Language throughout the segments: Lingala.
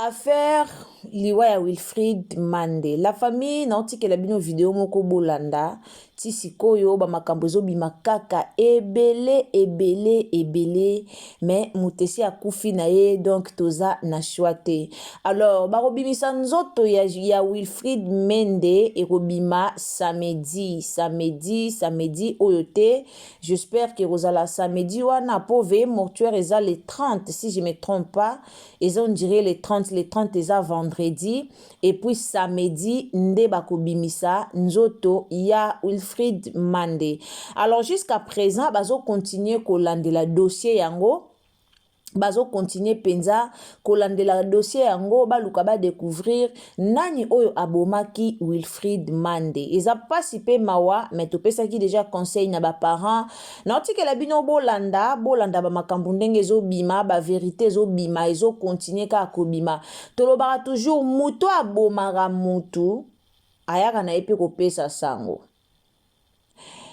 affaire liwa ya Wilfried Mande. La famille nauti ke la bino video moko bolanda ti sikoyo ba makambo ezobima kaka ebele mais mutesi akufi na ye donc toza na chouate. Alors barobimisa nzoto ya Wilfried Mende ekobima samedi oyote. J'espère que rozala samedi wana pove mortuaire eza les 30 si je me trompe pas. Et on dirait les 30 eza vendredi et puis samedi nde bakobimisa nzoto ya Wilfried Mande. Alors jusqu'à présent bazo continuer kolandela dossier yango. Bazo continuer penza kolandela dossier yango baluka ba découvrir nani oyo abomaki Wilfried Mande. Eza pas si pe mawa mais to pesa ki déjà conseil na ba parents na tike la bino bolanda ba makambo ndenge zo bima ba vérité zo bima ezo continuer ka kobima tolobaka toujours muto abomaka mutu ayaka na epe ko pesa sango.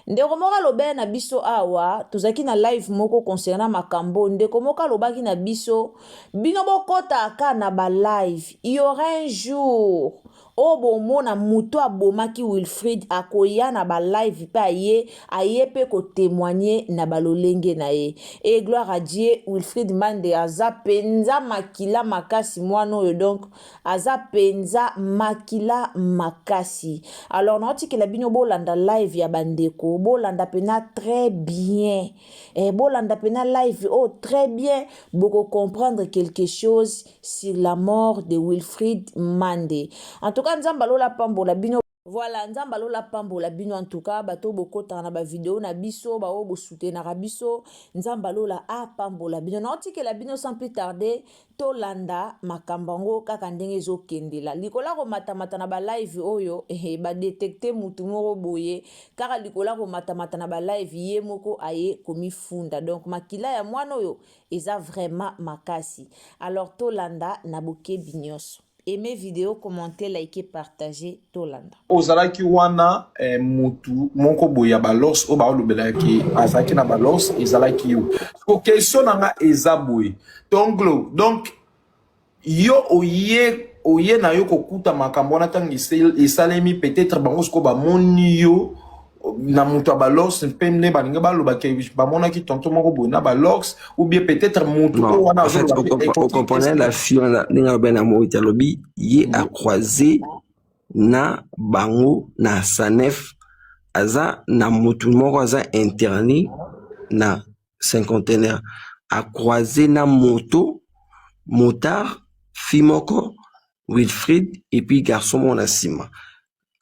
Ndeko moka lobe na biso awa, tuzaki na live moko concernant makambo, ndeko moka lobaki na biso, bino bokota aka na ba live, il y aura un jour, obo mona muto abomaki Wilfried akoya na ba live pe aye pe ko témoigner na balolenge na ye. Et gloire à Dieu, Wilfried Mande aza penza makila makasi mwano yo donc, aza penza makila makasi. Alors, noti que la bino bolanda live ya bandeko, bolanda pena très bien. Et bolanda pena live, oh très bien, beaucoup comprendre quelque chose sur la mort de Wilfried Mande. En tout cas, nzamba lola pambola bino. Voilà, nzamba lola pambola bino en tout cas, bato bokota na ba vidéo na biso, ba obo soutenir biso, nzamba lola a pambola bino. Noti que la bino sans plus tarder, tolanda makambango kaka ndenge zo kendela. Likola ko matamata na ba live oyo, ba détecter mutu moko boye, kaka likola ko matamata na ba live ye moko aye komi funda. Donc makila ya mwana oyo eza vraiment makasi. Alors tolanda na boke binyos. Aimez vidéo, commentez, likez, partagez, tolanda. Ozalaki wana mutu moko boya balos o ba olobelaki azaki na balos ezalaki yo. Ko question nga ezaboy. Donc yo oye na yo kokuta makambo na tangi esalemi peut-être bango sko ba moni yo na mutu balos pemne balinga baloba ke bamona ki tonto moko boy na balos ou bien peut-être mutu wana en fait on comprenait la fille na ben amour italobi yi a croisé na bango na sanef aza na mutu moko aza interné na cinquantenaire a croisé na motard fimoko Wilfried et puis garçon mon asima.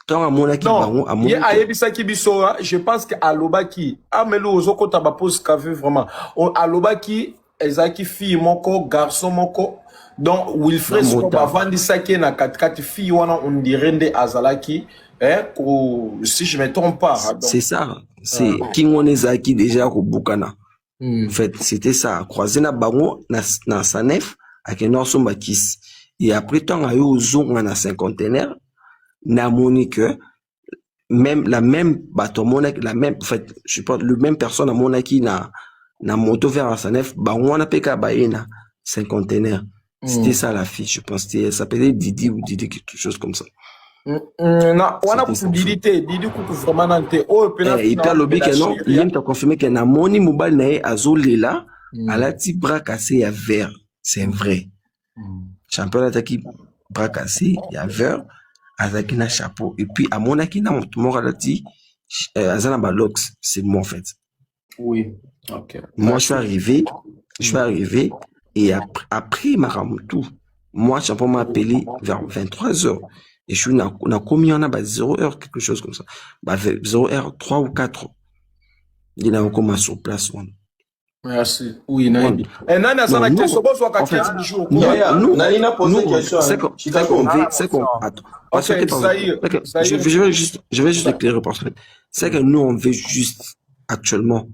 Tant à mon aki bango à mon je pense que alobaki amelo ozoko taba pose café vraiment alobaki ezaki fille moko garçon moko donc Wilfried so bavandi saki na 4 filles wana on dirait nde azalaki si je me trompe pas. C'est ça, c'est Kingonezaki déjà au Bukana. En fait, c'était ça, croisé na bango na sanef avec un orson bakis. Et après tant à eu au zone na cinquantenaire na monique même la même bateau monac la même en fait je sais pas le même personne à monaki na moto vers la sanef bango na peka baena cinquantenaire. C'était ça la fille, je pense. Elle s'appelait Didi ou Didi, quelque chose comme ça. Non, on a possibilité. Didi coucou vraiment nante. Oh, et puis lobby que non, il t'a confirmé que na moni mobile na azolela, à la ti bras cassé à vert. C'est vrai. Champion attaqué bras cassé, il y a vert, attaqué na chapeau. Et puis à mon aki na mon relati, azana balox, c'est moi en fait. Oui. OK. Moi je suis arrivé. Et après Maramoutou, moi, champion m'a appelé vers 23h. Et je suis na commis en a 0h, quelque chose comme ça. 0h, 3 ou 4. Il a commencé sur place. Merci. Oui, Naïbi. Et Nana, ça n'a que ce bon soit qu'à du jour. Nous, Nana posé question. C'est qu'on je vais juste éclairer parce que c'est que nous, on veut juste, actuellement,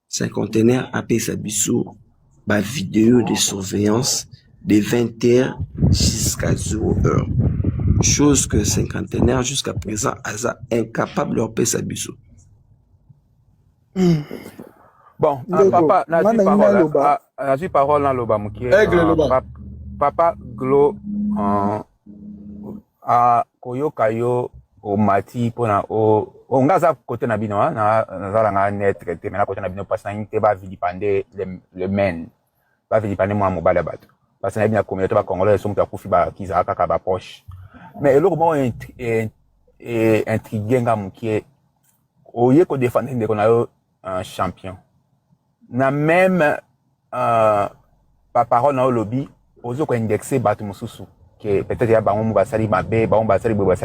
cinquantenaire, appeler sa bissou, ma vidéo de surveillance de 20h jusqu'à 0h. Chose que cinquantenaire jusqu'à présent est incapable de leur payer sa bisou. Bon, papa, n'a-tu parole dans l'oba mouki. papa Glo koyoka yo omati pona o ngaza côté na bino na zala nga net traité mais na côté na bino parce que te ba vilipande le men ba vilipande moi mobile bato parce que na bino communauté ba congolais sont ta kufi ba kiza kaka ba poche mais eloko mo intrigué nga mukie oye ko défendre ndeko na yo un champion na même pa parole na lobby ozo ko indexer bato mususu que peut-être ya bango basali mabe bango basali boy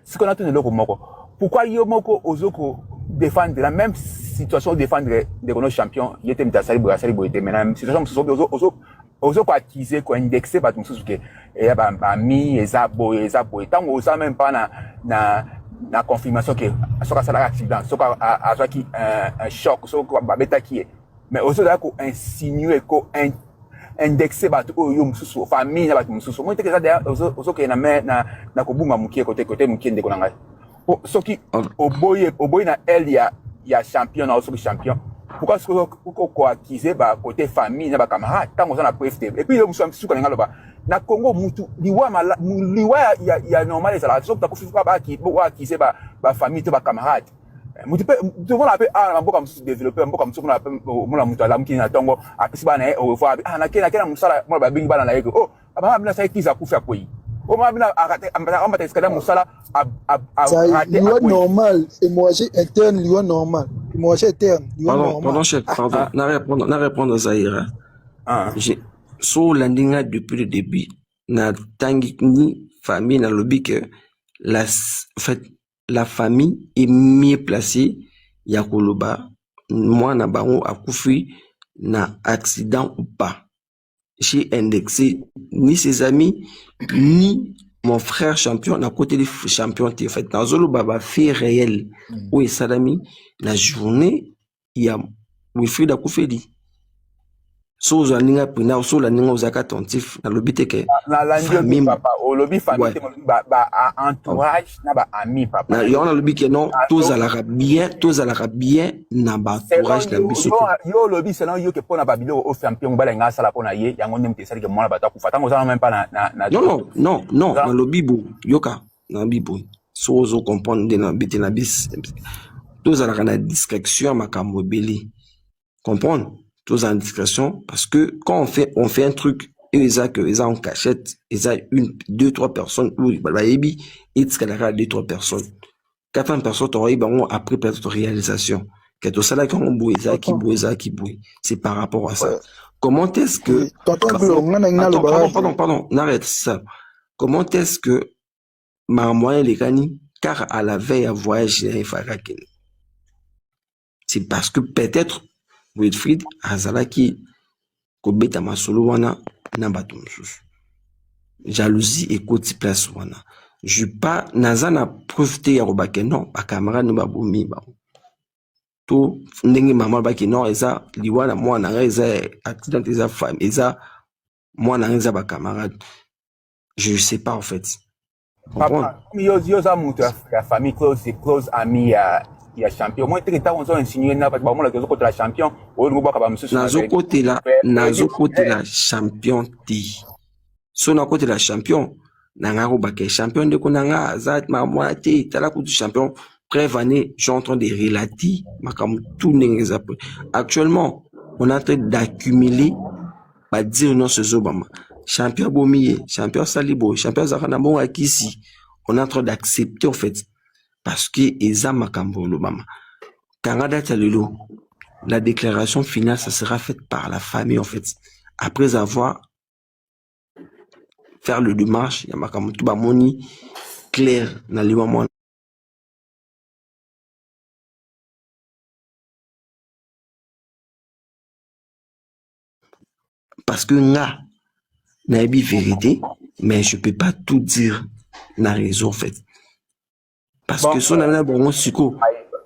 si qu'on a tout eloko moko pourquoi yo moko ozo ko défendre la même situation défendre de nos champions yete mtasali boy te maintenant situation mususu ozo ko accuser ko indexer bato mususu que ya ba mi eza boy tango oza même pas na confirmation que soka sala accident soka azaki un choc soka babeta qui mais ozo da ko insinuer ko indexé bato oyo mususu famille na bato mususu moi tekeza d'ailleurs ozo ke na kobunga mukie côté mukie ndeko na ngai soki oboye na elle ya champion na soki champion pourquoi ce ko accuser ba côté famille na ba camarade tango ça na preuve et puis le mususu ko ngalo ba na Congo mutu liwa ya normal ça la soki takufifa ba ki bo accuser ba famille to ba camarade mutu pe tout monde appelle mboka mususu développer mboka mususu na mona mutu ala mukini na tongo apesi bana o fo na kena musala mona ba bingi bana na yeko abana bina sa kiza kufa koyi mona bina amata eskada musala liwa normal hémorragie interne liwa normal hémorragie interne liwa normal pardon chef pardon na répondre Zahira sur la ligne depuis le début na tangi ni famille na lobby que en fait la famille est mieux placée ya koloba moi na bango akufi na accident ou pas j'ai indexé ni ses amis ni mon frère champion na côté des champions en fait dans zolo baba fait réel où est salami la journée il y a Wilfried akufeli so zo ninga pina so la ninga ozaka attentif na lobby te ke la famille papa o lobby famille ba entourage na ba ami papa na yo na lobby ke non tous à la bien na ba entourage na biso yo lobby selon yo ke pona ba bilo o champion ba la nga sala pona ye yango nem te sali ke mona ba ta kufa tango ça même pas na non na lobby bo yoka na bibo so zo comprendre na bité na bis tous à la discrétion makambo belé comprendre tous en discrétion parce que quand on fait un truc et ils ont en cachette ils ont une deux trois personnes ou baby et ce qu'elle a deux trois personnes 4 personnes ont après peut-être réalisation que tout ça là quand on bouille qui bouille c'est par rapport à ça comment est-ce que pardon n'arrête ça comment est-ce que Marmoyen les gani car à la veille à voyage c'est parce que peut-être Wilfried azalaki kobeta masolo wana na bato mususu jalousie et côté place wana je pas nazana preuve te ya robake non ba camarade no babomi ba to ndenge maman ba ki non eza liwana mwana nga eza accident eza femme eza mwana nga eza ba camarade je sais pas en fait papa yo za mutu ya famille close ami ya champion moi te ta on so insinuer na ba mo la côté la champion o ngo ba ka ba mususu nazo côté la champion ti so na côté la champion na nga ba ke champion de konanga za ma moi te tala ku champion prévané je suis en train de relater makam tout n'engeza actuellement on est en train d'accumuler ba dire non ce zobama champion bomiye champion salibo champion zakana bon akisi on est en train d'accepter en fait parce que eza makambo lobama Canada Talelo la déclaration finale ça sera faite par la famille en fait après avoir faire le démarche ya makambo tout ba moni clair na liwa mo parce que nga na bi vérité mais je peux pas tout dire na raison en fait parce que son ami bon siko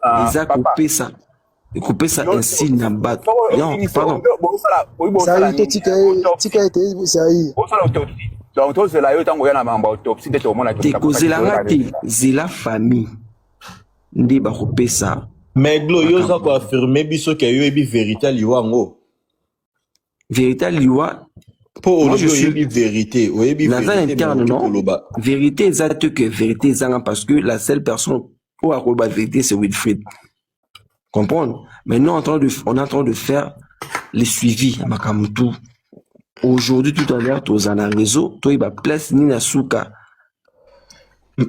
ils a coupé ça ainsi na bat non pardon ça été tika été ça y donc tout cela yo tango ya na mamba autopsie de tomona te kozela ngati zela famille ndi ba coupé ça mais Glo yo za ko affirmer biso ke yo ebi vérité liwa ngo vérité liwa Pour Moi, je suis vérité. dans un Vérité, interne, mais non? Koloba. Vérité exacte que vérité exacte parce que la seule personne pour avoir la vérité, c'est Wilfried. Comprendre? Mais nous, on est en train de faire les suivis à Makamutu. Aujourd'hui, tout à l'heure, tu es dans le réseau, tu as place Nina Souka.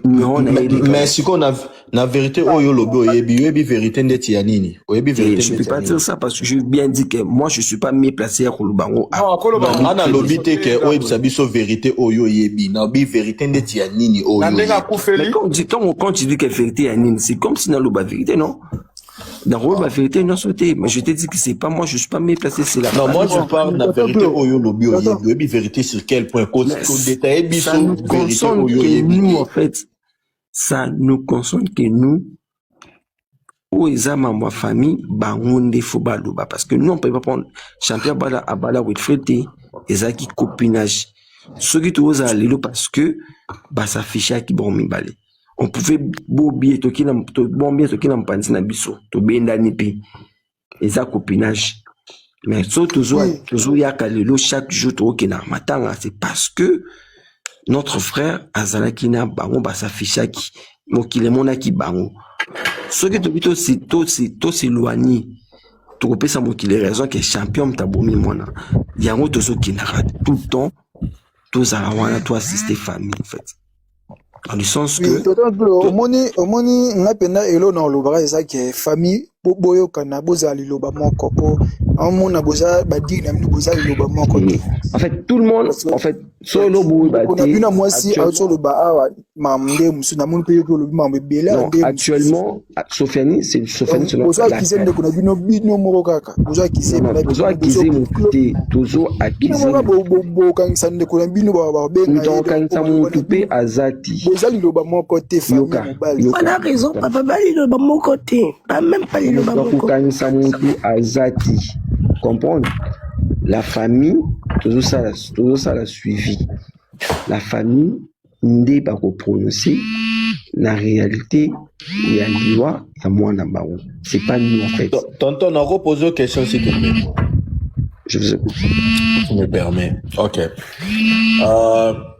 Mais si on a la vérité, oyo lobo, oyebi vérité ndeti ya nini? Oyebi vérité je ne peux pas dire ça parce que je veux bien dire que moi, je ne suis pas mieux placé à Kolubango. Non, ana lobi te ke oyebi sabiso vérité oyo yebi. Na obi vérité ndeti ya nini oyo. Mais quand tu dis que vérité ya nini, c'est comme si dans le vérité, non? Dans la vérité, non, sauté. Mais je te dis que c'est pas moi, je ne suis pas mieux placé, c'est la Non, moi je parle de la vérité oyo lobi oyebi. Oyebi vérité sur quel point? Ça nous concerne que nous, en fait. Ça nous concerne que nous, où est ma famille, bangonde fobaloba. Parce que nous, on ne peut pas prendre champion bala à bala Wilfried et ça qui copinage. Ce qui te aller parce que, ça fiche qui bon mi balé. On pouvait bien to kina mpanzi na biso, to benda ni pe. Et ça copinage. Mais toujours yaka lelo chaque jour to kina matanga, c'est parce que notre frère Azalakina bango basafishaki mokile monaki bango. Ce qui to s'éloigner. To kopesa mokile raison que champion mtabomi mona. Yango to so kinara tout le temps. To zalawana to assister famille en fait. Dans le sens que omoni nga pena elo na olobaka eza ke famille boyokana bozala liloba moko po amona boza badiri na bino boza liloba moko te. En fait tout le monde en fait solo boy bati bina mwasi auto loba awa mamde musu na moni pe ko lobi mambe bela nde actuellement Sofiani c'est Sofiani selon boza kizem de kuna bino moko kaka boza kizem na boza kizem muté toujours akizem bo kangisa nde kuna bino ba benga donc kangisa mutu pe azati boza liloba moko te famille mobali. On a raison papa bali liloba moko te pas même pas liloba moko kangisa mutu azati. Comprendre? La famille, toujours ça la suivi. La famille, n'est pas qu'on prononcer. La réalité, il y a loi, il y a moi en bas. C'est pas nous en fait. Tonton, on a posé une question s'il te plaît. Je vous écoute. Je me permets. Ok.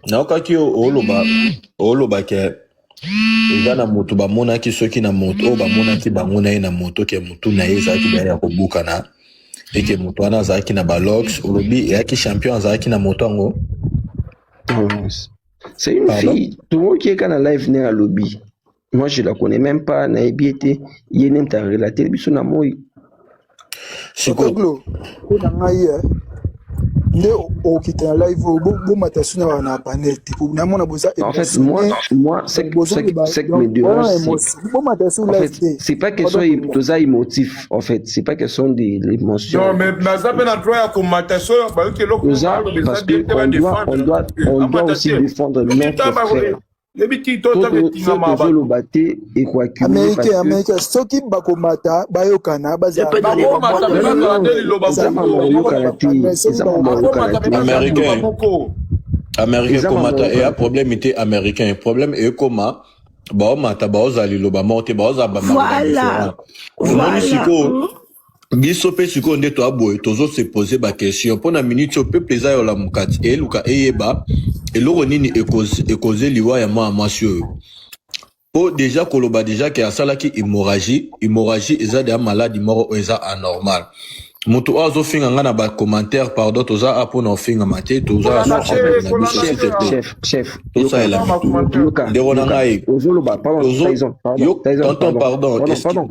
Naokaki oloba ke eza na moto bamonaki soki na moto bamonaki bango na ye na moto ke motu na ye ezalaki baya ya kobukana eke moto wana azalaki na balox olobi eyaki champion azalaki na moto yango. C'est une fille. Tout le monde qui est quand live n'est à lobby. Moi je la connais même pas na ebiete yenem ta relater biso na moi. Sikoglo na ngai nde okita live bo matasu na panel te na mona boza. En fait moi c'est que mes deux c'est pas question de émotif en fait c'est pas question de l'émotion. Non mais naza pe na droit ya komataso ba ke loko parce que on doit aussi défendre notre frère. Américain soki bakomata bayokana baza américain komata et un problème était américain problème est comment baomata baozali loba mote baoza ba voilà biso pe siko nde to aboye tozo se poser ba question pona minute peuple eza yo la mukati eluka eyeba eloko nini ekoze liwa ya mwasio po déjà koloba déjà ke asalaki hémorragie eza de maladie moko eza anormal mutu azo finga ngana ba commentaire pardon toza apona finga mate toza chef toza ela ndero ngai pardon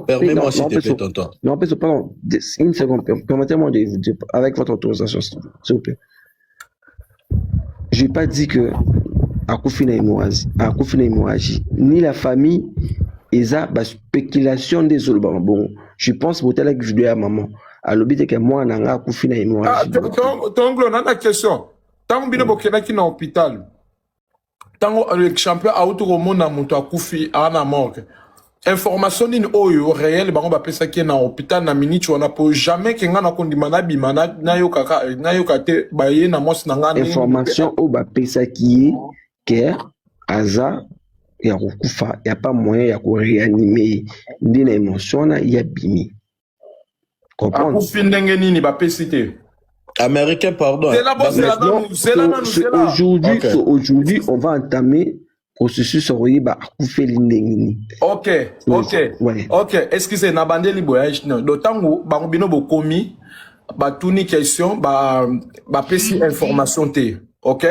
permets-moi s'il te plaît tonton non pardon une seconde permettez-moi de vous dire avec votre autorisation s'il vous plaît. Je n'ai pas dit que Akufina hémorragie ni la famille et ça la spéculation des autres bon je pense que je dois à maman à l'objet que moi nanga Akufina hémorragie. Tonglo na question tant bino bokena ki na hôpital tant le champion auto mona moto akufi ana morgue information nini oyo réel bango ba pesa ki na hôpital na minute on a pour jamais que ngana kondima na bima na yoka te ba ye na mos na ngana information o ba pesa ki ke aza ya kufa ya pas moyen ya ko réanimer ndina émotion na ya bimi comprendre akufi ndenge nini ba pesa te Américain, pardon. C'est là, bon, c'est là, Maintenant, c'est là, c'est là. aujourd'hui, Ok. aujourd'hui, on va entamer processus Royeba Akoufe Lindengini. Ok. Ouais. Ok. Excusez, na bande liboyage, non. D'autant que, bah, bino bo komi, bah, tout ni question, bah, pesi information te. Ok?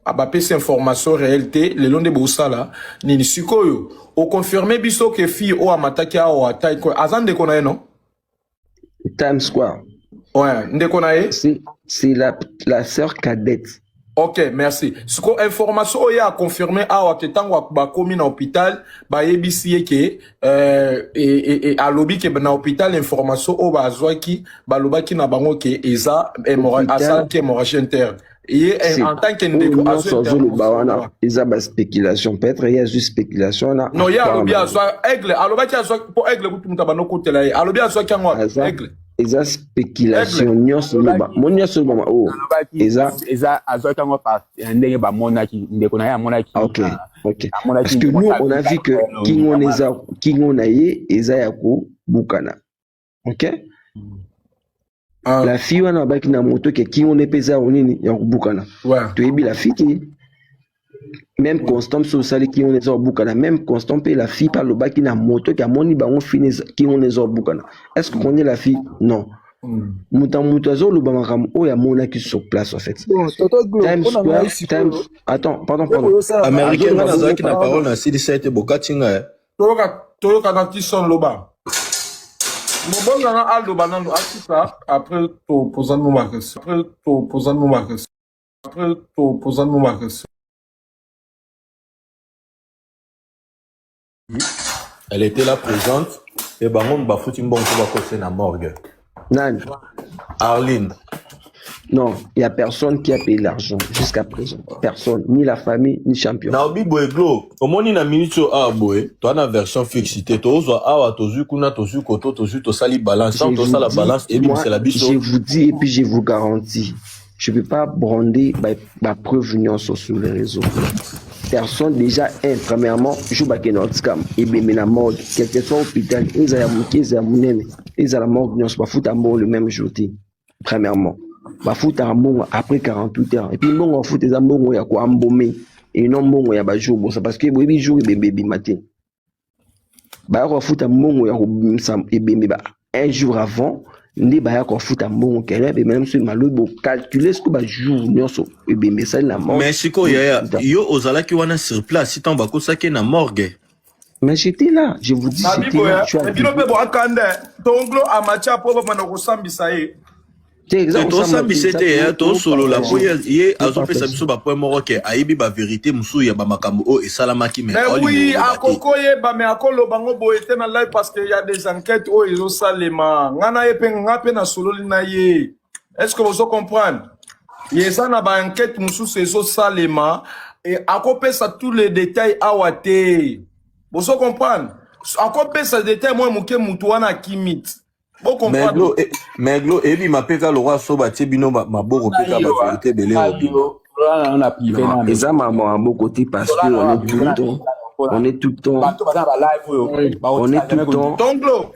Bah, pesi information réalité, le long de bossa là, ni sikoyo. O confirmé biso que fille o amataki a o atai ko. Azan de konae, non? Times Square. Ouais, nde konae? C'est la sœur cadette. Ok, merci. Ce qu'on information oye a confirmé a wa ketango ba komi na hôpital ba yebisi ke et a lobby ke na hôpital information o ba zwaki ba lobaki na bango ke eza hémorragie interne. Et en tant que ndeko ils ont spéculation peut-être il y a juste spéculation là. Non, il y a lobby a zwa aigle, a lobaki a zwa pour aigle kutu mutabano kotela ye. A lobby a zwa kango aigle. Eza spéculation nyonso loba monyoso loba oh eza azoka ngo pa ndenge ba monaki ndeko na ya monaki. OK parce que nous on a vu que kingo na ye eza ya ko bukana. OK la fille wana baki na moto ke kingo ne pesa onini ya ko bukana. Ouais. To yebi la fille même constant social qui on les a bukana même constant pe la fille par le baki na moto qui a moni bango fini qui on les a bukana. Est-ce qu'on connaît la fille? Non. Mutazo le bamakam o ya mona qui sur place en fait. Times attends pardon. Américain qui n'a parole na CDC bokatinga. Toyoka na tison loba. Mobonga na aldo banano asisa après to posano marques. Elle était là présente et bangon bafuti mbongo ba kose na morgue. Nan. Arline. Non, il y a personne qui a payé l'argent jusqu'à présent. Personne, ni la famille, ni champion. Na obi boeglo, omoni na minute a boe, toi na version fixité, to zo awa tozu kuna tozu koto tozu to sali balance, sans to sala balance et c'est la biso. Je vous dis et puis je vous garantis, je ne peux pas brander ma preuve sur les réseaux. Personne déjà premièrement joue baké notkam et bien la mort quel que soit hôpital ils a mouké ils a munene ils a la mort non pas foot à mort le même jour premièrement ba foot à mort après 48 heures et puis bon foot des ambongo ya ko ambomé et non bongo ya ba jour bon ça parce que bébé jour et bébé matin ba ko foot à mbongo ya ko bimsam et bébé ba un jour avant ndi ba ko foot à mbongo kele et même sur malo bo calculer ce que ba jour nyonso et bébé ça la mort mais siko ya yo ozala ki wana sur place si tant ba ko sake na morgue. Mais j'étais là, je vous dis j'étais là. Et puis le bo akande tonglo amacha po ba na ko sambisa ye. To sambisete ya to solo la po ye azopesa biso ba point moko ke ayibi ba vérité musu ya ba makambo o esalamaki mais oui akoko ye ba me akolo bango bo ete na live parce que il y a des enquêtes o ezo salema ngana ye pe ngape na solo lina ye. Est-ce que vous comprenez? Yesa na ba enquête musu ezo salema et akopesa tous les détails awate. Vous comprenez? Akopesa détails moi muke mutu wana kimit. Mais glo ebi mapeka le roi soba tibino maboko peka ba vérité belé et ça maman à mon côté parce que on est tout le temps on est tout le temps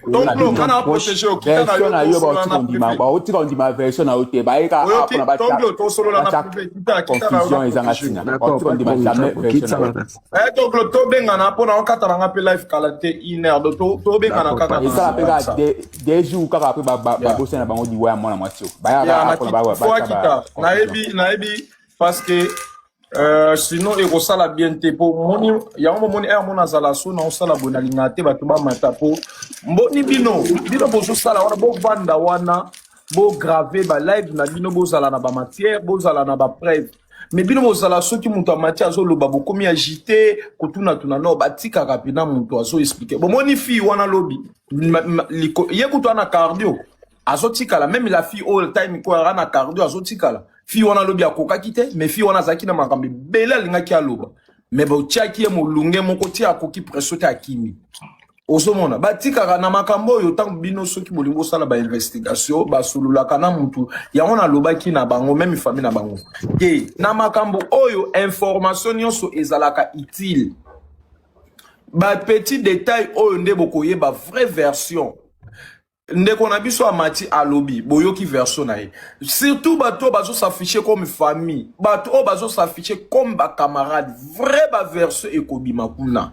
donc on a protégé au qui na yo ba ondima ba oti ka ondima version na ote ba eka apona ba to solo na privé confusion ezanga tina oti ka ondima jamais version donc le to benga na pona on katala nga pe live qualité 1 heure de to benga na kaka et ça peka des jours kaka après ba bosse na bango di wa mona mwatio ba ya apona ba na ebi parce que sinon il resala bien te po moni ya moni mona zala so na osala bonalinga te bato ba mata po mboni bino bo so sala wana bo vanda wana bo graver ba live na bino bo zala na ba matière bo zala na ba preuve mais bino bo zala so ki muto amati azo loba bo komi agité kotuna tuna no batika kapina muto azo expliquer bo moni fi wana lobi ye kuto na cardio azo tikala même la fille all time ko na cardio azo tikala fi wana lobi akoka kite mais fi wana zaki na makambi bela linga ki aloba mais bo tiaki e molunge moko ti akoki presote akimi osomona batika na makambo yo tango bino soki bolingo sala ba investigation ba sulula kana mutu ya wana loba ki na bango même famille na bango ke na makambo oyo information nyonso ezalaka utile ba petit détail oyo nde bokoye ba vraie version ndeko na biso amati alobi boyoki version na ye surtout bato bazo s'afficher comme famille bato o bazo s'afficher comme ba camarade vrai ba version ekobima kuna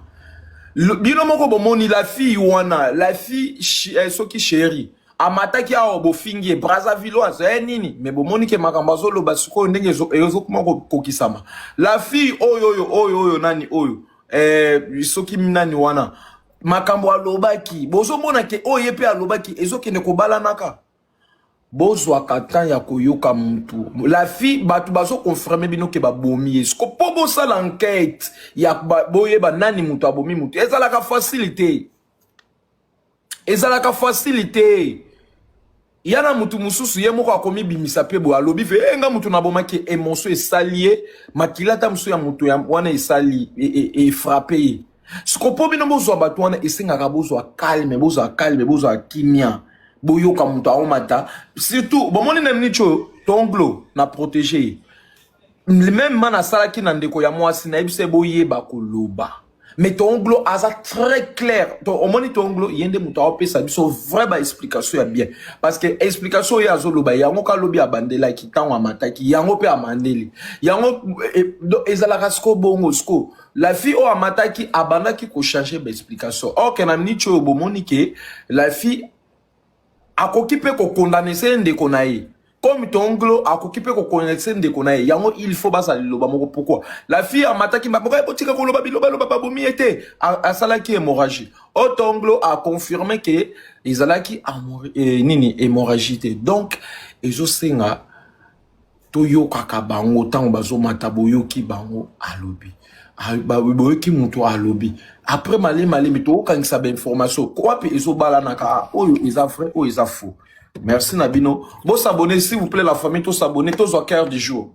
bino moko bomoni la fille wana la fille soki chérie amataki awo bofingi Brazzavilloise nini mais bomoni ke makambo azoloba sikoyo ndenge ezokuma kokisama la fille oyo nani oyo soki nani wana makambo alobaki bozomona ke oye pe alobaki ezokende kobalanaka bozwaka tan ya koyoka mutu la fille batu bazo confirmer bino ke babomi esko po bosala enquête ya boyeba nani mutu abomi mutu ezalaka facilité yana mutu mususu ye moko akomi bimisa pe bo alobi fe nga mutu nabomaki émotion esalié makilata musu ya mutu ya wana esali e frappé sikopo bino bozwa bato wana esengaka bozwa calme bozwa kimia boyoka mutu aomata surtout bomoni na mnicho tonglo na protéger même mana salaki na ndeko ya mwasi na ebise boyeba koloba mais tonglo aza très clair omoni tonglo yende mutu aopesa biso vrai ba explication ya bien parce que explication ya azoloba yango kalobi abandela ki tango amataki yango pe amandeli yango ezalaka siko bongo siko la fille o amataki abandaki ko changer ba explication ok na mnicho bomoni ke la fille akoki pe ko condamner se ndeko na ye comme tonglo akoki pe ko connaître ndeko na ye yango il faut basa liloba moko pourquoi la fille amataki maboka botika ko loba biloba babomi ete asalaki hémorragie o tonglo a confirmé que ezalaki nini hémorragie donc ezosenga toyokaka bango tango bazomata boyoki bango alobi boyoki mutu alobi après malé to okangisa ba information quoi pe ezobala naka oyo eza vrai oyo eza faux. Merci Nabino. Bon s'abonner s'il vous plaît la famille, tous s'abonner, tous au cœur du jour.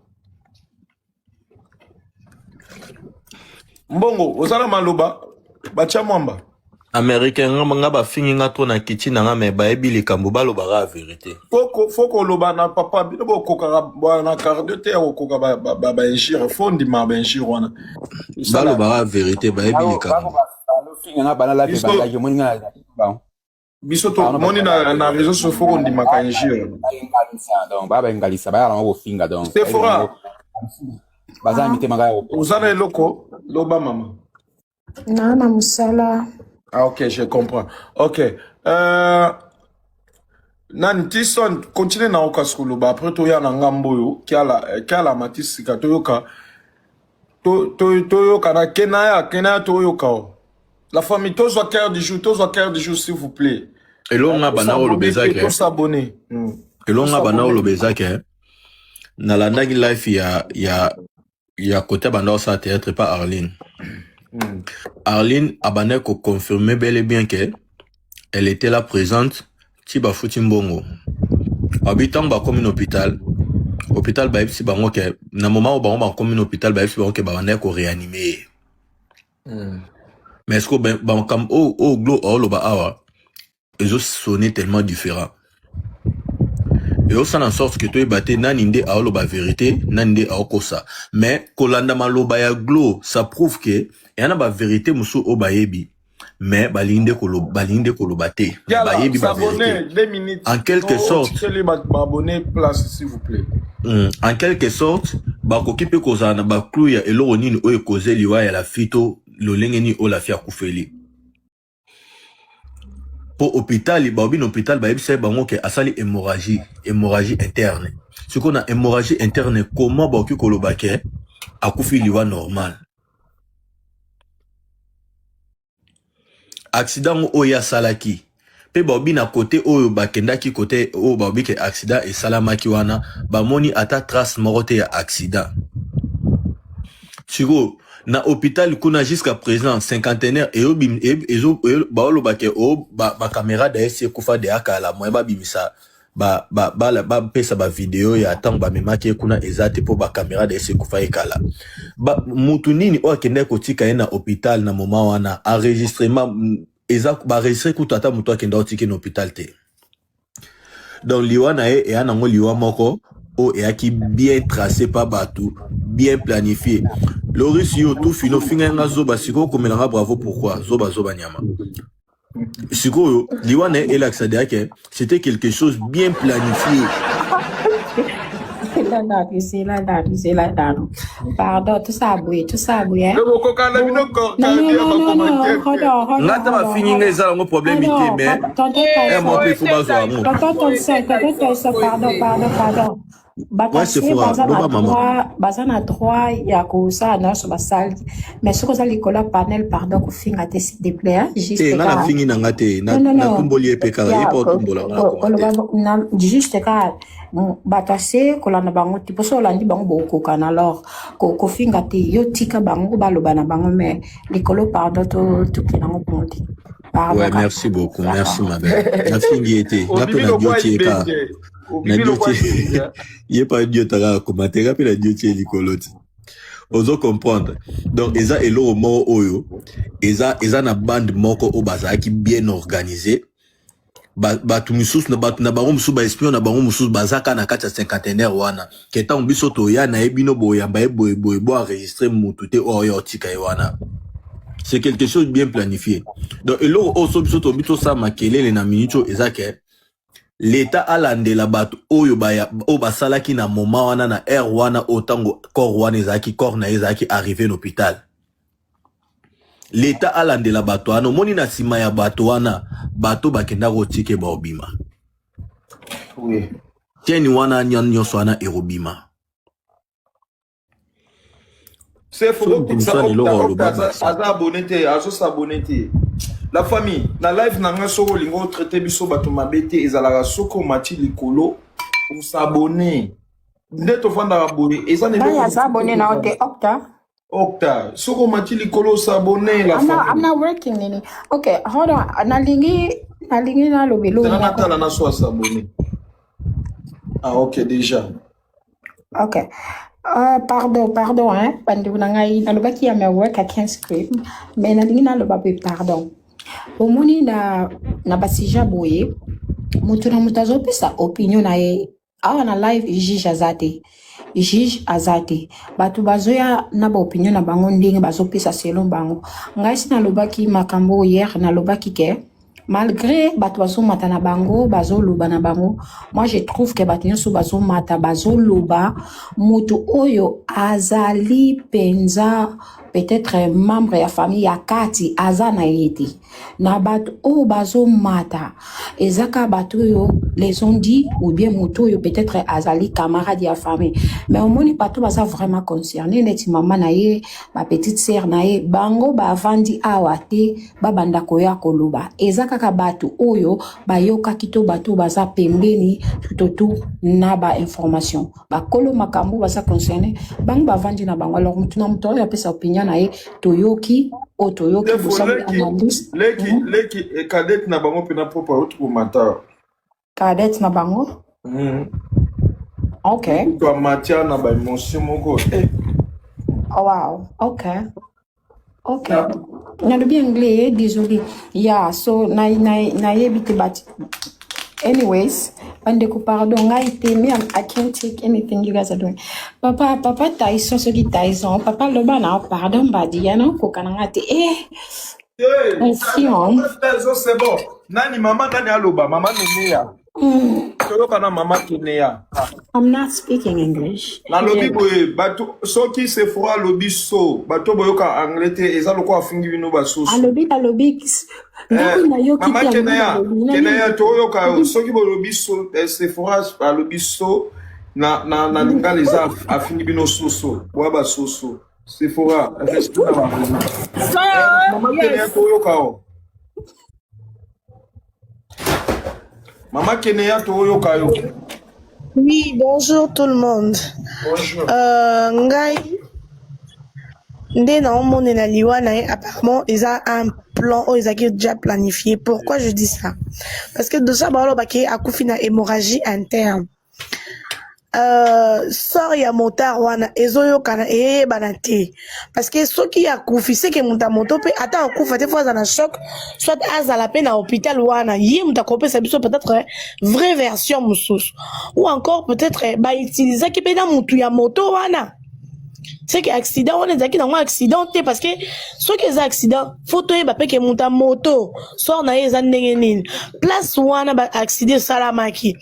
Mbongo, ozala maloba, bacha mwamba. Américain nga ba fingi nga to na kiti na nga me ba ebi likambo ba loba la vérité. Foko loba na papa bino bo kokara na carte te o koka ba enchir fondi ma ba enchir wana. Ba loba la vérité ba ebi likambo. Fingi nga bana la pe ba yo moni nga ba. Bisoto moni na réseau sur foko ndi makanjir. Donc baba ngalisa ba ya ngo finga donc. C'est fora. Baza mite manga yo. Ozana eloko loba mama. Nana musala. Ah ok, je comprends. Ok. Nan Tisson continue na okaskuloba après to ya na ngamboyo kiala matisi ka toyoka toyoka na Kenya toyoka. La famille, tous au cœur du jour, s'il vous plaît. Et l'on a banao le bezak. Tous s'abonner. Et l'on a banao le bezak. Dans la Nagi Life, il y a côté banao ça théâtre pas Arline. Arline a bané ko confirmé bel et bien qu'elle était là présente. Tiba Futimbongo. Habitant ba comme un hôpital. Hôpital ba si bango que na moment où bango comme un hôpital ba si bango que bané ko réanimer. Mais est-ce que comme glo loba awa ils ont sonné tellement différent et on s'en en sorte que toi baté naninde a loba vérité naninde a kosa mais kolanda maloba ya glo ça prouve que y en a ba vérité musu o bayebi mais balinde koloba te bayebi ba vérité en quelque sorte abonner place s'il vous plaît en quelque sorte ba kokipe kozana ba clou ya eloro nini o ekoze liwa ya la fito lo lengeni o la fia kufeli pour hôpital hôpital ba yebisa bango ke asali hémorragie interne ce qu'on a hémorragie interne comment ba ki koloba ke akufi liwa normal accident o ya salaki pe ba na côté oyo bakendaki côté o ba ke accident et salamaki wana ba moni ata trace morote ya accident siko na hôpital kuna jusqu'à présent cinquantenaire et baolo bake o ba caméra d'AS kufa de akala mo ba bimisa ba pesa ba vidéo ya tant ba memaki kuna ezate po ba caméra d'AS kufa ekala ba mutu nini o akende ko tika na hôpital na moment wana enregistrement ezak ba registre ku tata mutu akende o tika na hôpital te donc liwa na e ana ngo liwa moko o et qui bien tracé par batou, bien planifié. Loris yo tout fino finga nga zoba siko komelanga bravo pourquoi zoba nyama. Sikoyo, Liwane et l'Axadea, c'était quelque chose bien planifié. Pardon, tout ça, oui, hein. Non, Ngata ba fini ngeza ngo problème ité mais moi il faut pas zo amour. Pardon. C'est fort, bazana droit ya kosa na so basali mais ce que ça l'école panel pardon ko finga te s'il te plaît juste na fini na ngate na kumboli epeka e pas kumbola na juste ka batase ko lana bango tipo so landi bango boko kana alors ko finga te yo tika bango baloba na bango mais l'école pardon to kinango ponti. Ouais, merci beaucoup, merci ma belle. La fingi était na pe na diotie ka. Na diotie. Il pas diotara commenter rapide la diotie likoloti. Ozo comprendre. Donc eza elo mo oyo. Eza na bande moko o bazaki bien organisé. Batu misusu na batu na bango musu ba espion na bango musu bazaka na kati ya cinquantenaire wana. Keta mbiso to ya na ebino boya ba boy bo enregistrer mutu te oyo tika wana. C'est quelque chose de bien planifié. Donc, et là, aussi, ça makele na minute ezake l'État a landé la batte oba salaki na moment wana na air wana otango corps wana ezaki corps na ezaki arrivé à l'hôpital. L'État a landé la batte wana moni na sima ya bato wana bato bakenda rotike ba obima. Oui. Tieni wana nyonso wana erobima. C'est faux que ça abonné. La famille, na live nanga soko lingo traité biso bato mabete ezalaka soko mati likolo pour s'abonner. Ndeto fanda abonné. Eza ne ba s'abonner na ote Octa. Soko mati likolo s'abonner la famille. I'm not working nini. Okay, hold on. Nalingi na lobelo. Na tala na so s'abonner. Ah OK déjà. OK. Pardon, hein. Pandu nangai nalobaki ya my work I can't scream. Mais nalingi na lobabe pardon. Omoni na basija boye. Mutu na mutazo pesa opinion na ye. Awa na live juge azate. Batu bazoya na ba opinion na bango ndenge bazopesa selon bango. Ngai si nalobaki makambo hier nalobaki ke malgré batu bazo mata na bango bazo loba na bango, moi je trouve que batu nyonso bazo mata bazo loba mutu oyo azali penza peut-être membre ya famille ya kati azana yeti na batu o bazo mata ezaka batu yo les ont dit ou bien mutu oyo peut-être azali camarade ya famille mais au moni batu baza vraiment concerné neti mama na ye ma petite sœur na ye bango ba vandi awa te babanda koya koloba ezaka ka batu oyo bayoka kito batu baza pembeni tout na ba information bakolo makambo baza concerné bango ba vandi na bango alors mutu na mutu ya pesa opinion na ye toyoki bosabi analyse leki e cadet na bango pena propre autre mata cadet na bango OK toi matière na ba émotion moko oh wow OK nalobi anglais désolé yeah so na yebite but anyways bandeko pardon ngai te me I can't take anything you guys are doing papa Tyson soki Tyson papa loba na pardon badi yana ko kananga te c'est bon nani mama nani aloba mama neneya mama Kenya. I'm not speaking English. Na lobby boye bato soki se fera lobby so bato boyoka anglais te eza loko afingi bino baso. Lobby mama Kenya to yoka soki bo lobby so se fera lobby so na linga les afingi bino so wa baso se fera mama Kenya to yoka Maman Kenya Toyoka yo. Oui, bonjour tout le monde. Bonjour. Ngai Nde na omone na liwana apparemment ils ont un plan ou ils ont déjà planifié. Pourquoi je dis ça? Parce que déjà balo baki akufi na hémorragie interne. Sort ya motard wana ezoyo kana banate parce que ce qui a kufi c'est que monta moto pe ata okufa te fois na choc soit azala pe na hôpital wana yi monta kopé ça biso peut-être vraie version mususu ou encore peut-être ba utiliser ki pe na mutu ya moto wana c'est que accident on est dans un accident parce que ceux qui ont accident photo et que monta moto soit na eza ndenge nini place wana ba accident salamaki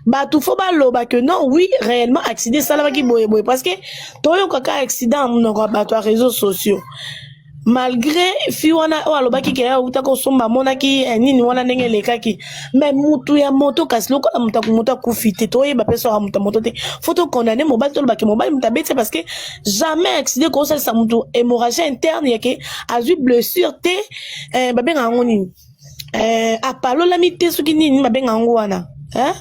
ba tout faut ba loba que non oui réellement accident salamaki boye boye parce que toyo kaka accident mon ba to réseaux sociaux malgré fi wana o alobaki ke ya utaka osomba monaki nini wana ndenge lekaki mais mutu ya moto kasi loko na muta kufite to yeba peso ya muta moto te photo condamner mobile to lobaki mobile mutabete parce que jamais accident ko ça mutu hémorragie interne yake azu blessure te babenga ngoni apalo la mité soki nini babenga ngwana hein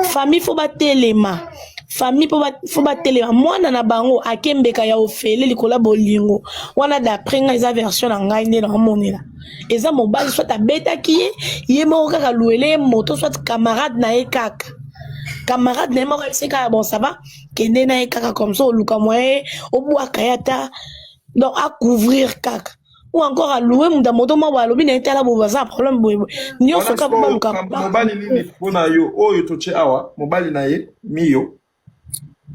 famille faut batelema famille faut batelema mwana na bango akembeka ya ofele likola bolingo wana d'après nga eza version na ngai nde na monela eza mobali soit abetaki ye moko kaka luele moto soit camarade na ye kaka camarade na ye moko c'est kaka bon ça va kende na ye kaka comme ça oluka moyen obwaka yata donc à couvrir kaka ou encore à louer mon moto ma walobi na etala bo baza problème boy nyonso ka ba luka mobali nini pona yo oyo toche awa mobali na ye miyo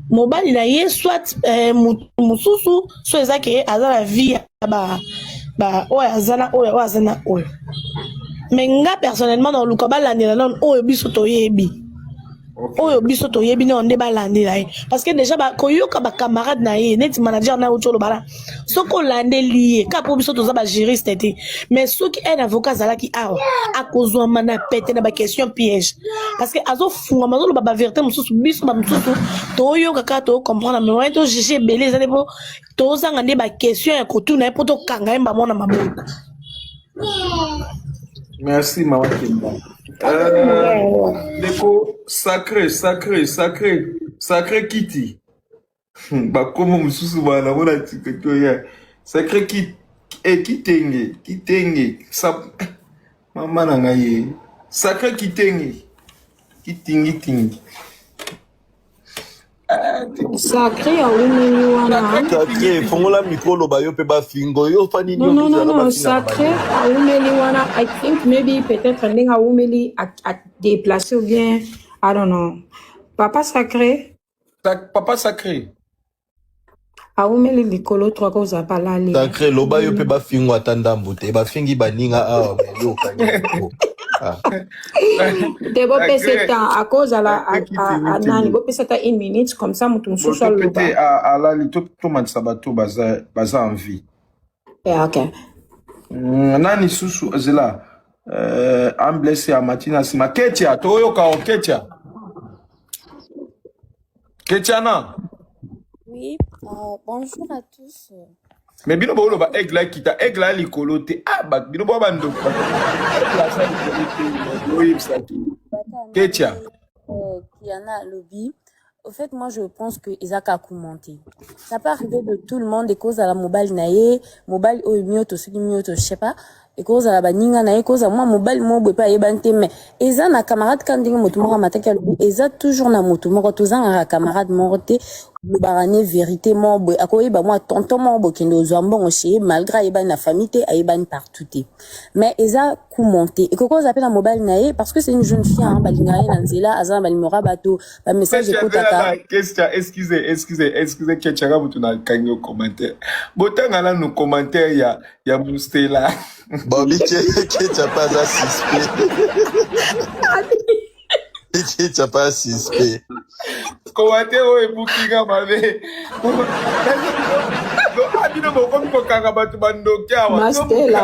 mobali na ye soit mususu so ezake azala vie ba oyo azana oyo mais nga personnellement dans luka balandela non oyo biso toyebi oyo biso toyebi non nde balandela ye parce que déjà ba koyoka ba camarade na ye net manager na utolo bala soko landeli ye ka po biso toza ba juriste te mais soki un avocat zalaki awa akozwa mana pete na ba question piège parce que azo funga mazolo ba vérité mususu biso ba mususu toyoka ka to comprendre mais ouais to juger belé za debo to zanga nde ba question ya kotuna e poto kanga mba mona maboko. Merci Maman Kimba. Deko sacré Kitty. Bah comment mususu bana mona tikeko ya. Sacré kitenge sa mama na ngai. Sacré kitenge. Kitingi. Sacré a umeli wana. Sacré fongola mikolo ba yo pe ba fingo yo fani nyo. Non, sacré a umeli wana. I think maybe peut-être ndinga umeli a déplacé ou bien I don't know. Papa sacré. Papa sacré. A umeli likolo trois causes à palali. Sacré loba yo pe ba fingo atanda mbute ba fingi baninga a yo kanya. De beau PC temps à cause à la nani beau PC temps 1 minute comme ça mutu msusu aloba à la lito to man sabato baza en vie. OK. Nani susu zela am blessé à matina sima ketia toyo ka ketia. Ketiana. Oui, bonjour à tous. Mais bino bolo ba egla kita egla likolo te ba bino bo bando Ketia Kiana Lobby. Au fait, moi, je pense que Isaac a commenté. Ça peut arriver de tout le monde, des causes à la mobile naïe, mobile au mioto, ce qui mioto, je sais pas, des causes à la baninga naïe, cause à moi, mobile, moi, je pas y bante, mais Eza na camarade quand dingue moto mora mataka Eza toujours na moto mora tozanga na camarade morte, le barane vérité mo boy akoyi ba moi tonton mo bo kendo zambon aussi malgré yeba na famille te ayeba partout te. Mais Eza commenté et koko appelle la mobile naïe parce que c'est une jeune fille hein balinga na nzela azana balimora bato ba message ekotaka. Excusez Ketchara mutuna kanyo commentaire. Botanga là nos commentaires ya Mustela. Bobby Ketcha pas à 6p. Ketcha pas à 6p. Commentaire o ebukinga mabe. Do abino mo ko kanga batu bandoki awa.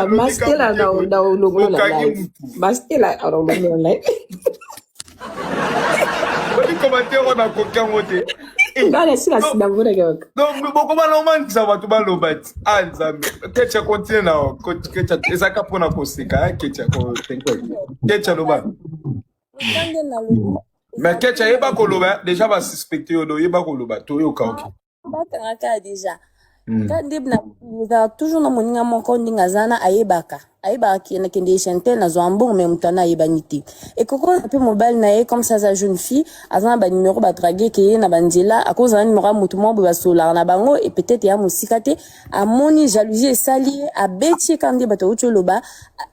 Mastela da logo la live. Mastela aro logo la live. Bodi commentaire on a kokia mote. Ngale sila sida ngore gok. Donc boko baloma ça va tout balobat. Anzambe. Ketcha continue na Ketcha ezaka pona koseka Ketcha ko tenko. Ketcha loba. Mais Ketcha yeba koloba déjà va suspecter odo yeba koloba to yo ka ok. Batanga déjà. Quand debna toujours na moninga moko ndinga zana ayebaka. ayeba na kende chante na zoambo mais mutana ayeba niti et koko un peu mobile na comme ça sa jeune fille azana ba numéro ba draguer ke na banzela à cause na numéro mutumo ba solar na bango et peut-être ya musikate a moni jalousie sali a beti kandi bato loba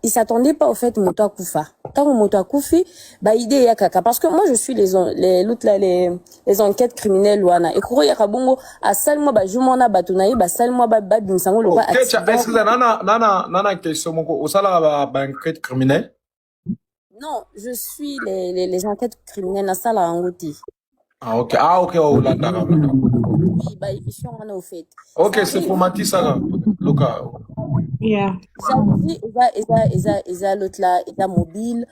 il s'attendait pas au fait moto akufa tant moto akufi ba idée ya kaka parce que moi je suis les enquêtes criminelles wana et koko ya kabongo a salmo ba jumona bato na ba salmo ba binsango loba est-ce que nana question moko au sala ba enquête criminelle? Non, je suis les enquêtes criminelles na sala angoti. Ah ok oh là d'accord. Oui, bah émission on a au fait. Ok, c'est pour Matissa Luka. Yeah. Eza l'autre là, eza mobile.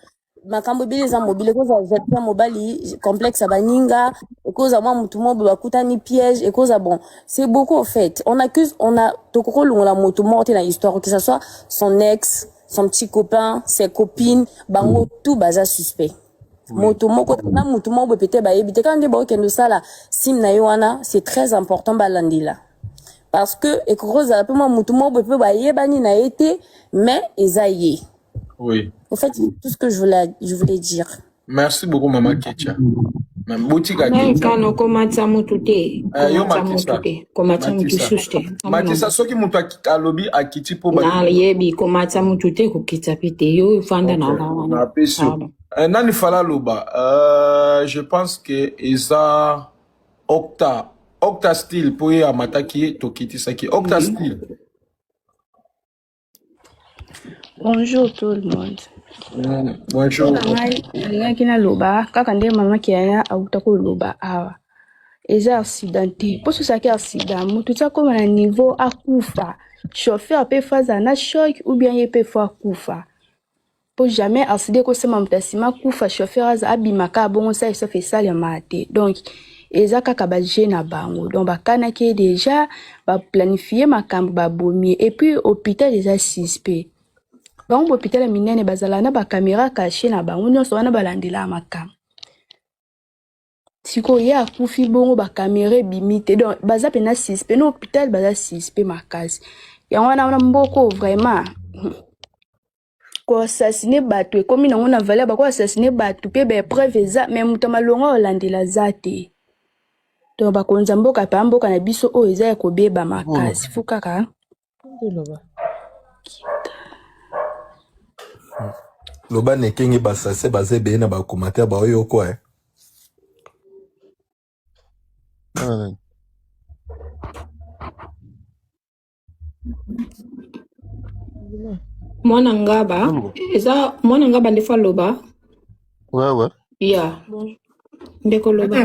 Makambo bile eza mobile koza jetia mobile complexe baninga koza mwa mutu mo bakuta ni piège et koza bon, c'est beaucoup au fait. On a tokoko longola moto morte na histoire que ça soit son ex, son petit copain, ses copines, bango tout baza suspect. Moto moko na mutu mo peut-être ba ebite quand de ba kendo sala sim na yoana, c'est très important balandila. Parce que et koza la pe mo mutu mo peut ba yebani na été mais ezaye. Oui. En fait, c'est tout ce que je voulais dire. Merci beaucoup, Maman Ketia. Kano komatsa mutute. Komatsa mutususte. Matissa, ce qui m'a alobi a kiti pour na yebi komatsa mutute kukita pite yo fanda na wana. Nani fala loba. Je pense que Isa Octa style pour y amataki to kiti saki. Octa style. Bonjour tout le monde. Bonjour. Alingaki na loba kaka nde mama kiaya autako loba awa. Eza accidenté. Pour ce qui est accident, mutu tsa koma na niveau akufa. Chauffeur peut faire na choc ou bien il peut faire kufa. Pour jamais accident ko sema mtasima kufa chauffeur aza abimaka bongo ça fait ça le maté. Donc eza kaka ba na bango. Donc bakana ki déjà ba planifier makambo ba bomi et puis hôpital déjà suspect. Donc hôpital minene bazala na ba caméra cachée na bango nyonso wana balandela makam. Siko ya akufi bongo ba caméra bimite donc baza pena suspect no hôpital baza suspect makasi. Ya wana mboko vraiment ko assassiner batu comme na ngona valeur ba ko assassiner batu pe ba preuve eza mais mutama longa olandela zate. Donc ba konza mboka pa mboka na biso o eza ya kobeba makasi fukaka. Loba nekengi basase baze be na ba commentaire ba oyo quoi. Mwana ngaba ndefa loba. Ouais. Yeah. Ndeko loba.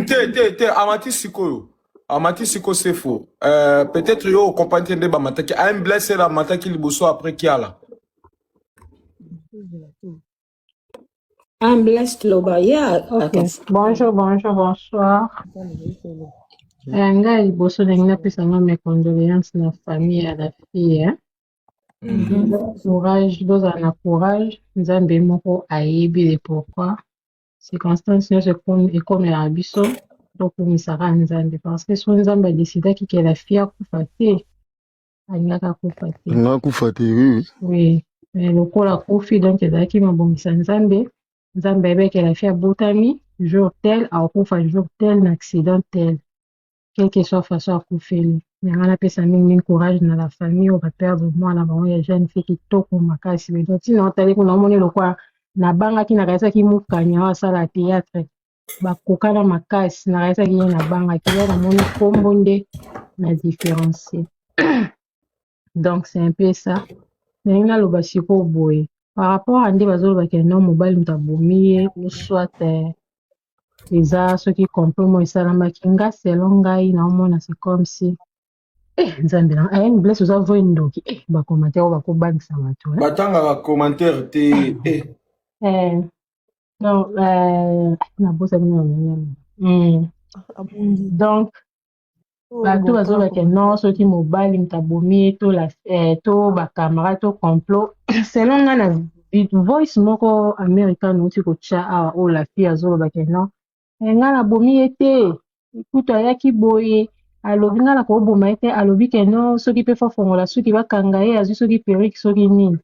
Amati Siko c'est faux. Peut-être yo compagnie de bamataki a un blessé la mataki liboso après kiala. I'm blessed loba. Yeah. Okay. Bonjour. Nga liboso na pesa mes condoléances na famille à la fille. Courage, na courage. Nzambe moko ayebi le pourquoi. Circonstances ne se comme la biso. Donc misara nzambe parce que son nzambe a décidé que la fille a kufa te. Oui. Mais le coup la kufi donc ezalaki mabongisa nzambe ebe que la fille a botami jour tel a kufa jour tel na accident tel. Quelle que soit façon à kufeli. Nyanga pesa mingi courage na la famille on va perdre moi la maman ya jeune fille qui toko makasi mais donc sinon tali kuna moni le quoi na banga ki na kaisa ki mukanya wa sala théâtre bakokana makasi na kaisa ki na banga ki na moni kombo nde na différencier. Donc c'est un peu ça. Nyanga lo basiko boye par rapport à nde bazolo ba keno mobile mtabomiye ou soit eza ceux qui comprennent moi ça la kinga selon ngai na omona c'est comme si nzambe na une blesse aux avoye ndoki ba commentaire ba ko bagisa bato batanga ba commentaire te non na bosa donc bato bazoba ke non soki mobali mtabomi to ba camarade to complot selon nga na voice moko américain uti kotia awa o la fille azoloba ke non nga na bomi ete kutu ayaki boye alobi nga na koboma ete alobi ke non soki pe fa fongola soki bakanga ye azwi soki perike soki nini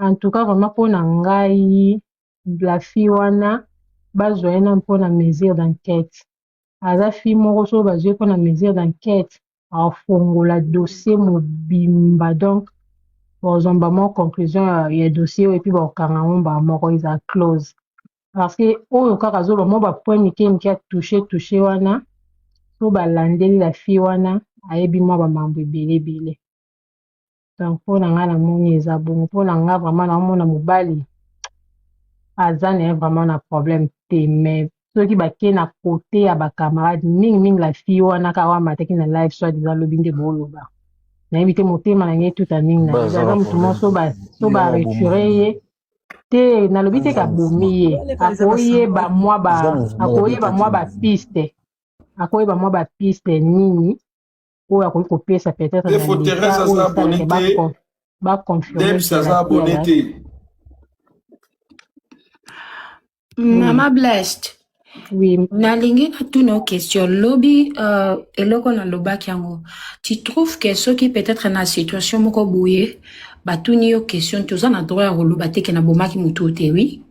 En tout cas, vraiment, pour Nangai, la fille wana, bazwa na pour la mesure d'enquête. Aza fille moko so bazwa pour la mesure d'enquête. A fongola dossier mobimba donc. Bozomba mo conclusion ya dossier et puis bokanga ba moko is a close. Parce que oyo kaka zo ba mo ba point mike a touché wana. So balandeli la fille wana ayebi mo ba mambo ebele. Donc pour nga na moni eza bon pour nga vraiment na mona mobali aza na vraiment na problème te mais ceux qui baké na côté ya ba camarade mingi la fille wana ka wa mateki na live soit déjà lobi nde boloba na invité motema na ngai tout à mingi na eza mutu mo so ba retirer ye te na lobi te ka bomi ye akoye ba mwa ba piste nini oyo akoki kopesa peut-être Il faut Thérèse aza abonné Debs aza abonné te. Mama Blessed. Oui. Nalingi na tout nos questions. Lobby, eloko na lobaki yango. Tu trouves que ceux qui peut-être na situation moko bouye, ba tout ni yo question, tu na droit à loba te ke na bomaki mutu te, oui?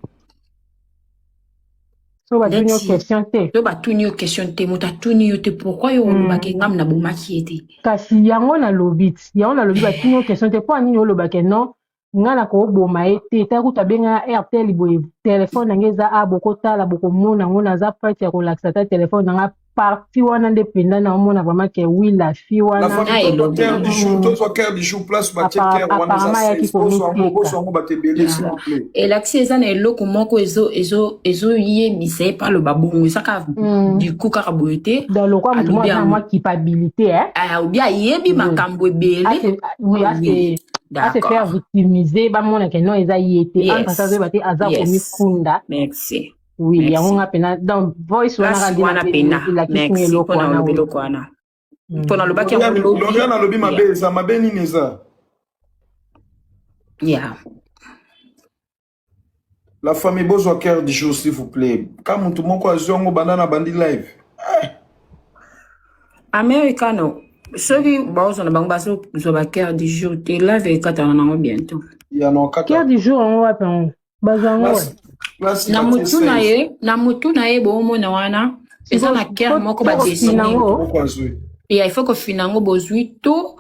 So ba tout ni yo question te. Yo ba tout ni yo question te, muta tout ni yo te, pourquoi yo loba ke ngam na bomaki ete? Kasi yango na lobi ba tout ni yo question te, po ani yo loba ke non? Ngana ko boma ete takuta benga Airtel boye téléphone ngeza aboko tala boko mona ngona za parti ya relaxa ta téléphone nga parti wana ndependa na mona vraiment que oui la fille wana la famille docteur du chou to so cœur du chou place ba checker wana za expose en ba te belé s'il vous plaît et l'accès eza na eloko moko ezo yebisa par le babongo saka du coup karaboete dans le quoi mutu moi culpabilité ou bien yebi makambo ebele oui à se faire victimiser ba mona que non eza yete en tant que bate aza komi kunda merci oui yango nga pena dans voice wana pena merci pona lobeloko wana pona lobaki ya lobi Loriana lobi mabeza mabeni neza yeah la famille besoin cœur du jour s'il vous plaît comme tout moko azongo bandana bandi live americano soki baozana bango bazozwa bacœur du jour te live ekatana nango bientôt cœur du jour yango wapi yango bazango na mutu na ye boomona wana eza na cœur moko badesine il faut kofina yango bozwi to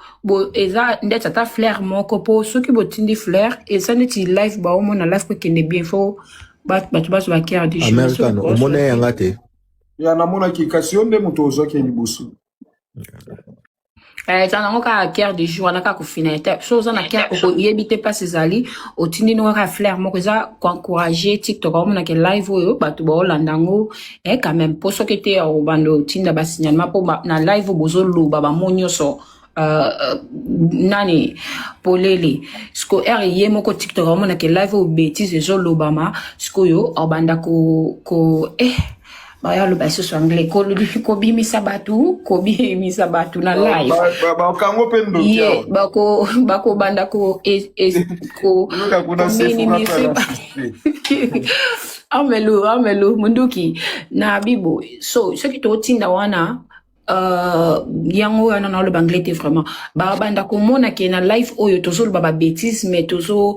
eza ndeti ata fleur moko mpo soki botindi fleur eza neti live baomona live po ekende bien fo bato bazwa bacœur du jour americano omona ye yanga te ya namonaki kasi yo nde moto ozwaki ya liboso tanango kaka cœur du jour wana kaka kofina ete so oza na cœur oyebi te mpasi ezali otindi no kaka fleur moko eza koencourage tiktok aomonake live oyo bato baolanda yango quand même mpo soki te obanda otinda basignalement mpo na live oyo bozoloba bamo nyonso nani polele siko ere ye moko tiktok aomonake live oyo bétise ezolobama sikoyo obanda baya lo baso anglais ko bimisa batu na live bakango pe ndokia bako banda ko amelo munduki na bibo so ce qui to tinda wana yango wana na lo anglais te vraiment ba banda ko mona ke na live oyo tozo lo baba bêtise mais tozo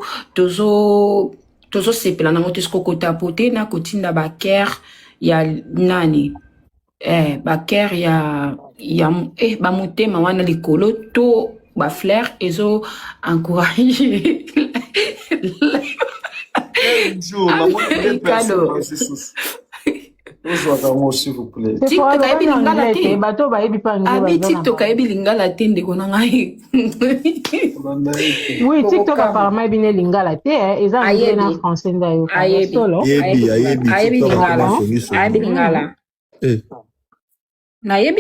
sepela na moto ko tapoter na ko tinda ba care ya nani baker ya bamutema wana likolo to ba fleur ezo encourager TikTok ayebi lingala te ndeko na ngai oui TikTok apparemment ebi ne lingala te eza anglais na français ndayo ayebi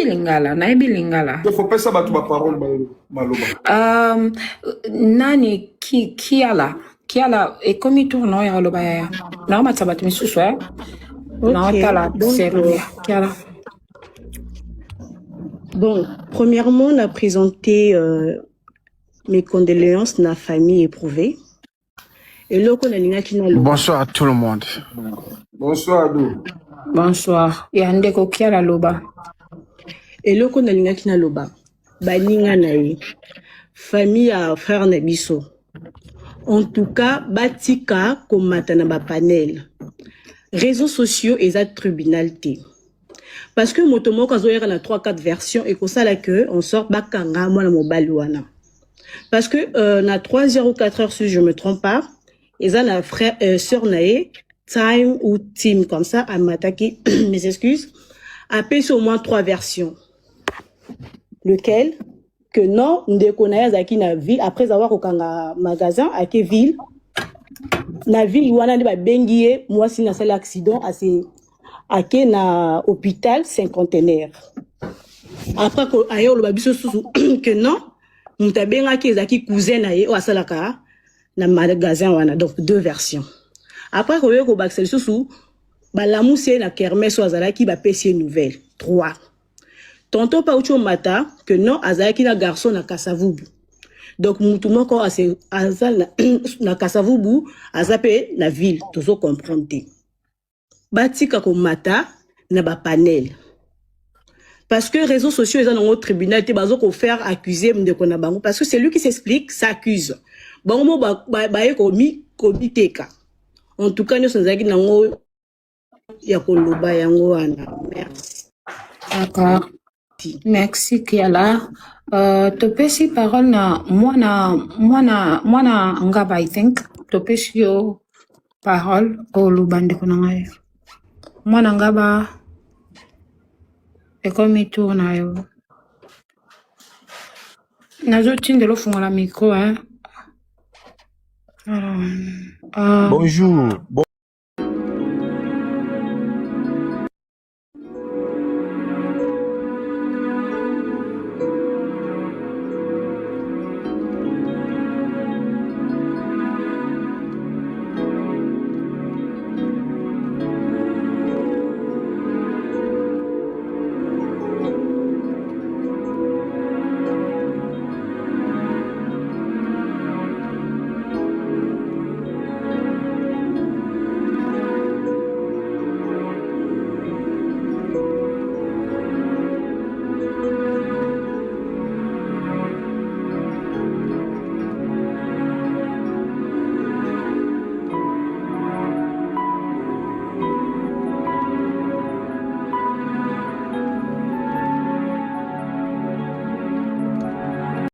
lingala nayebi lingala faut pesa bato ba parole maloba nani kiala ekomi tourno ya loba ya na matsa bato misusu Bon, premièrement, on a présenté mes condoléances à la famille éprouvée. Et bonsoir à tout le monde. Bonsoir Ado. Bonsoir. Yandeko Kiala Loba. Et le qu'on a l'ingakina loba. Baninga nae. Famille à frère Nabiso. En tout cas, batika komata na ba panel. Réseaux sociaux et za tribunalité. Parce que motomo kazo yera na 3-4 versions et ko sala que on sort bakanga mwana mobali wana. Parce que na 3h ou 4h si je me trompe pas, eza na frère sœur nae time ou team comme ça à m'attaquer mes excuses. Appelé sur au moins 3 versions. Lequel que non, ndekona zaki na ville après avoir okanga magasin à quelle ville na ville wana ba bengié moi si na sala accident à ke na hôpital cinquantenaire. Après ko ayo lo babiso susu que non, mutabenga ki zaki cousin na ye o asalaka na magasin wana donc 2 versions. Après ko yo ko baksel susu balamuse na kermesse azalaki ba pesi nouvelle 3. Tonton Paucho Mata que non azalaki na garçon na Kasavubu. Donc mutu moko azal na Kasavubu azape na ville tozo comprendre. Batika ko Mata na ba panel. Parce que réseaux sociaux ils ont un tribunal te bazo ko faire accuser ndeko na bango parce que c'est lui qui s'explique s'accuse. Bango ba ko biteka. En tout cas nous sommes zaki nango ya koloba yango wana. Merci. D'accord. Merci Kiala. Topesi parole na mwana ngaba I think. Topesi yo parole o lubande kuna ngayo. Mwana ngaba ekomi tour na yo. Nazo tindelo fungola micro hein. Bonjour.